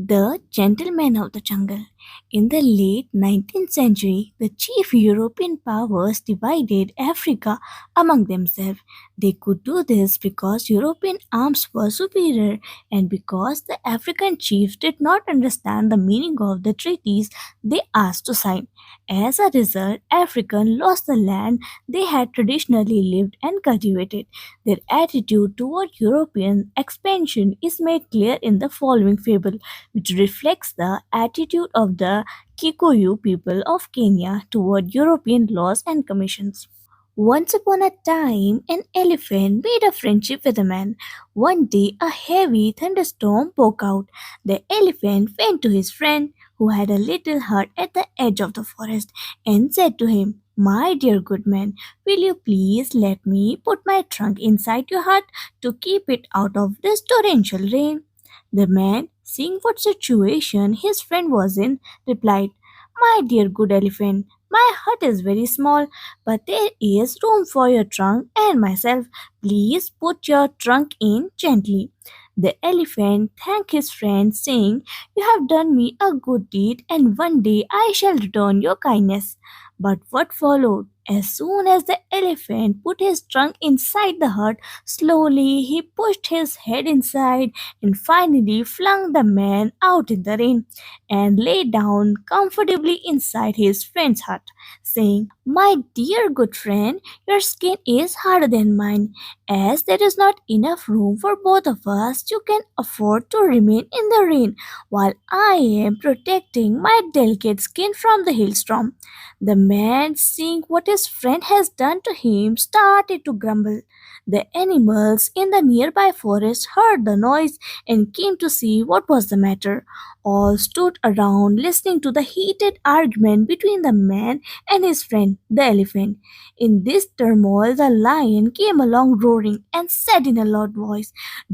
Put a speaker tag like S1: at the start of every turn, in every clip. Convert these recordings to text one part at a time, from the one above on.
S1: The Gentlemen of the Jungle. In the late 19th century, the chief European powers divided Africa among themselves. They could do this because European arms were superior and because the African chiefs did not understand the meaning of the treaties they asked to sign. As a result, Africans lost the land they had traditionally lived and cultivated. Their attitude toward European expansion is made clear in the following fable, which reflects the attitude of the Kikuyu people of Kenya toward European laws and commissions. Once upon a time, an elephant made a friendship with a man. One day, a heavy thunderstorm broke out. The elephant went to his friend, who had a little hut at the edge of the forest, and said to him, "My dear good man, will you please let me put my trunk inside your hut to keep it out of this torrential rain?" The man, seeing what situation his friend was in, replied, "My dear good elephant, my hut is very small, but there is room for your trunk and myself. Please put your trunk in gently." The elephant thanked his friend, saying, "You have done me a good deed, and one day I shall return your kindness." But what followed? As soon as the elephant put his trunk inside the hut, slowly he pushed his head inside and finally flung the man out in the rain and lay down comfortably inside his friend's hut, saying, "My dear good friend, your skin is harder than mine. As there is not enough room for both of us, you can afford to remain in the rain while I am protecting my delicate skin from the hailstorm." The man, seeing what his friend has done to him, started to grumble. The animals in the nearby forest heard the noise and came to see what was the matter. All stood around listening to the heated argument between the man and his friend, the elephant. In this turmoil, the lion came along roaring and said in a loud voice,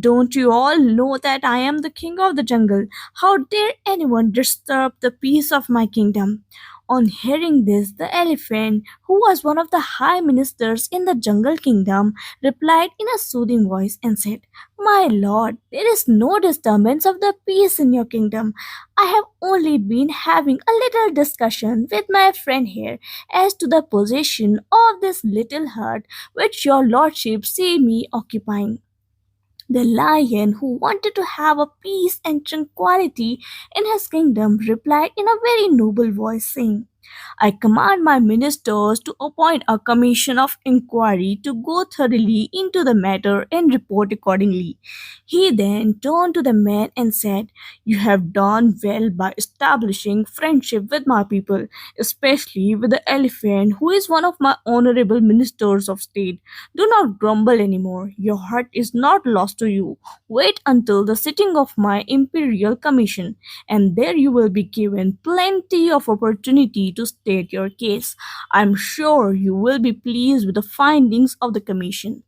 S1: "Don't you all know that I am the king of the jungle? How dare anyone disturb the peace of my kingdom?" On hearing this, the elephant, who was one of the high ministers in the jungle kingdom, replied in a soothing voice and said, "My lord, there is no disturbance of the peace in your kingdom. I have only been having a little discussion with my friend here as to the position of this little hut which your lordship see me occupying." The lion, who wanted to have a peace and tranquility in his kingdom, replied in a very noble voice, saying, "I command my ministers to appoint a commission of inquiry to go thoroughly into the matter and report accordingly." He then turned to the man and said, "You have done well by establishing friendship with my people, especially with the elephant, who is one of my honorable ministers of state. Do not grumble anymore. Your heart is not lost to you. Wait until the sitting of my imperial commission, and there you will be given plenty of opportunity to state your case. I am sure you will be pleased with the findings of the commission."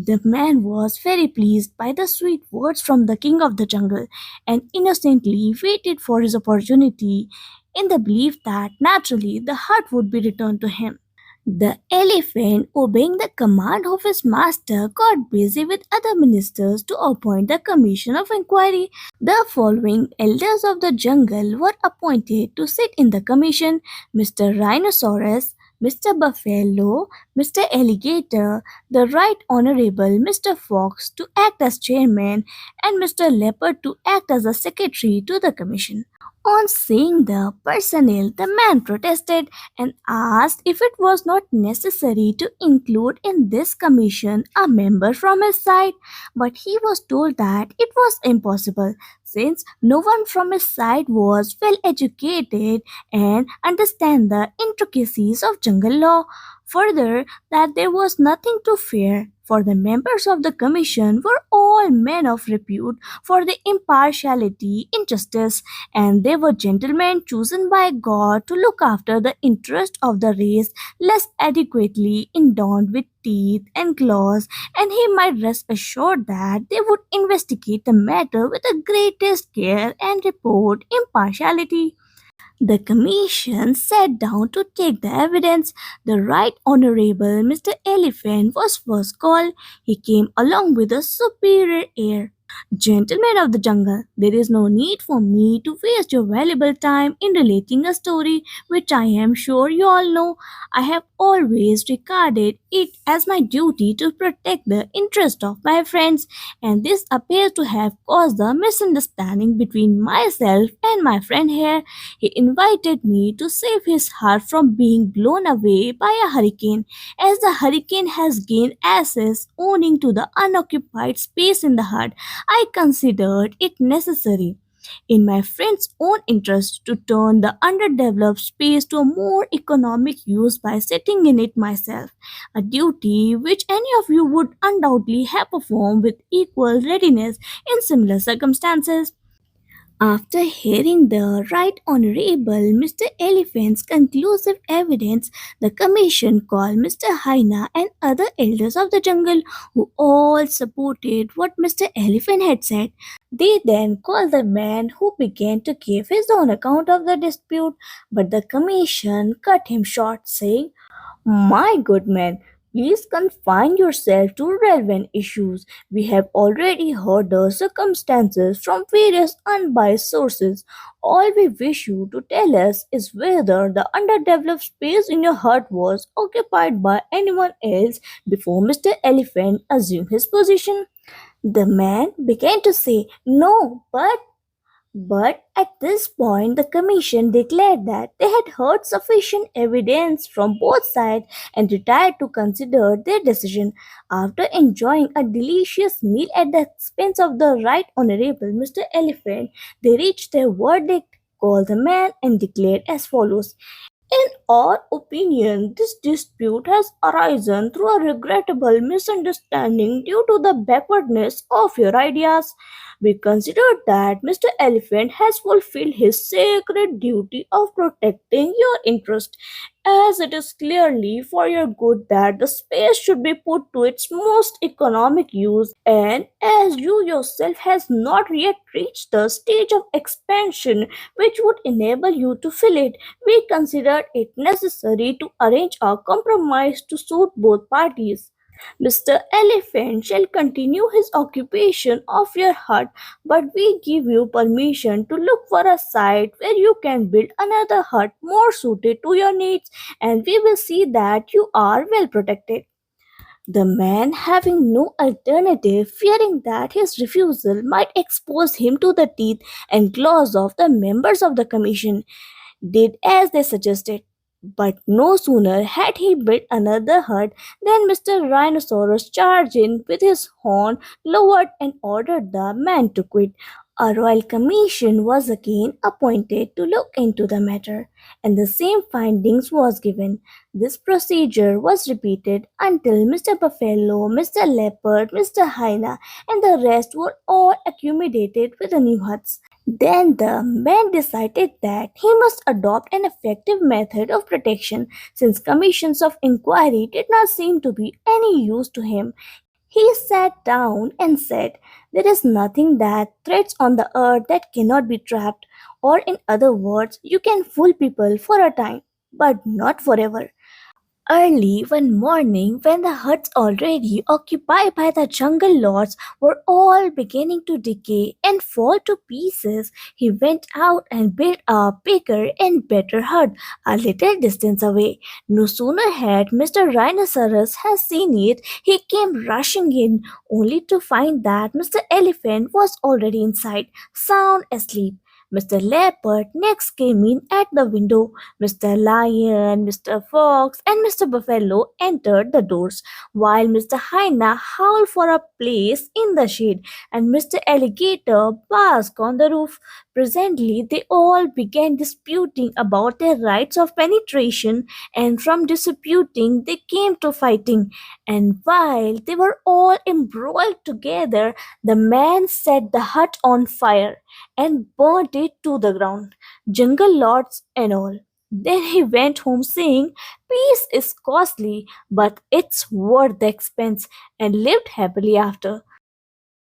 S1: The man was very pleased by the sweet words from the king of the jungle and innocently waited for his opportunity in the belief that naturally the hut would be returned to him. The elephant, obeying the command of his master, got busy with other ministers to appoint the commission of inquiry. The following elders of the jungle were appointed to sit in the commission: Mr. Rhinoceros, Mr. Buffalo, Mr. Alligator, the Right Honorable Mr. Fox to act as chairman, and Mr. Leopard to act as a secretary to the commission. On seeing the personnel, the man protested and asked if it was not necessary to include in this commission a member from his side, but he was told that it was impossible since no one from his side was well educated and understand the intricacies of jungle law. Further, that there was nothing to fear, for the members of the commission were all men of repute for their impartiality in justice, and they were gentlemen chosen by God to look after the interest of the race less adequately endowed with teeth and claws, and he might rest assured that they would investigate the matter with the greatest care and report impartiality. The commission sat down to take the evidence. The Right Honorable Mr. Elephant was first called. He came along with a superior air. Gentlemen of the jungle, there is no need for me to waste your valuable time in relating a story which I am sure you all know. I have always regarded it as my duty to protect the interest of my friends, and this appears to have caused a misunderstanding between myself and my friend here. He invited me to save his heart from being blown away by a hurricane, as the hurricane has gained access owing to the unoccupied space in the hut. I considered it necessary, in my friend's own interest, to turn the underdeveloped space to a more economic use by sitting in it myself, a duty which any of you would undoubtedly have performed with equal readiness in similar circumstances. After hearing the Right Honorable Mr. Elephant's conclusive evidence, the Commission called Mr. Haina and other elders of the jungle, who all supported what Mr. Elephant had said. They then called the man, who began to give his own account of the dispute, but the Commission cut him short, saying, "My good man, please confine yourself to relevant issues. We have already heard the circumstances from various unbiased sources. All we wish you to tell us is whether the underdeveloped space in your hut was occupied by anyone else before Mr. Elephant assumed his position." The man began to say, "No, but at this point, the Commission declared that they had heard sufficient evidence from both sides and retired to consider their decision. After enjoying a delicious meal at the expense of the Right Honorable Mr. Elephant, they reached their verdict, called the man, and declared as follows: "In our opinion, this dispute has arisen through a regrettable misunderstanding due to the backwardness of your ideas. We consider that Mr. Elephant has fulfilled his sacred duty of protecting your interest, as it is clearly for your good that the space should be put to its most economic use, and as you yourself has not yet reached the stage of expansion which would enable you to fill it, we considered it necessary to arrange a compromise to suit both parties. Mr. Elephant shall continue his occupation of your hut, but we give you permission to look for a site where you can build another hut more suited to your needs, and we will see that you are well protected." The man, having no alternative, fearing that his refusal might expose him to the teeth and claws of the members of the commission, did as they suggested. But no sooner had he built another hut than Mr. Rhinoceros charged in with his horn lowered and ordered the man to quit. A royal commission was again appointed to look into the matter, and the same findings was given. This procedure was repeated until Mr. Buffalo, Mr. Leopard, Mr. Hyena, and the rest were all accommodated with the new huts. Then the man decided that he must adopt an effective method of protection, since commissions of inquiry did not seem to be any use to him. He sat down and said, "There is nothing that threads on the earth that cannot be trapped, or in other words, you can fool people for a time, but not forever." Early one morning, when the huts already occupied by the jungle lords were all beginning to decay and fall to pieces, he went out and built a bigger and better hut a little distance away. No sooner had Mr. Rhinoceros has seen it, he came rushing in, only to find that Mr. Elephant was already inside, sound asleep. Mr. Leopard next came in at the window. Mr. Lion, Mr. Fox, and Mr. Buffalo entered the doors, while Mr. Hyena howled for a place in the shade, and Mr. Alligator basked on the roof. Presently, they all began disputing about their rights of penetration, and from disputing, they came to fighting. And while they were all embroiled together, the man set the hut on fire and burnt it to the ground, jungle lords and all. Then he went home saying, "Peace is costly, but it's worth the expense," and lived happily after.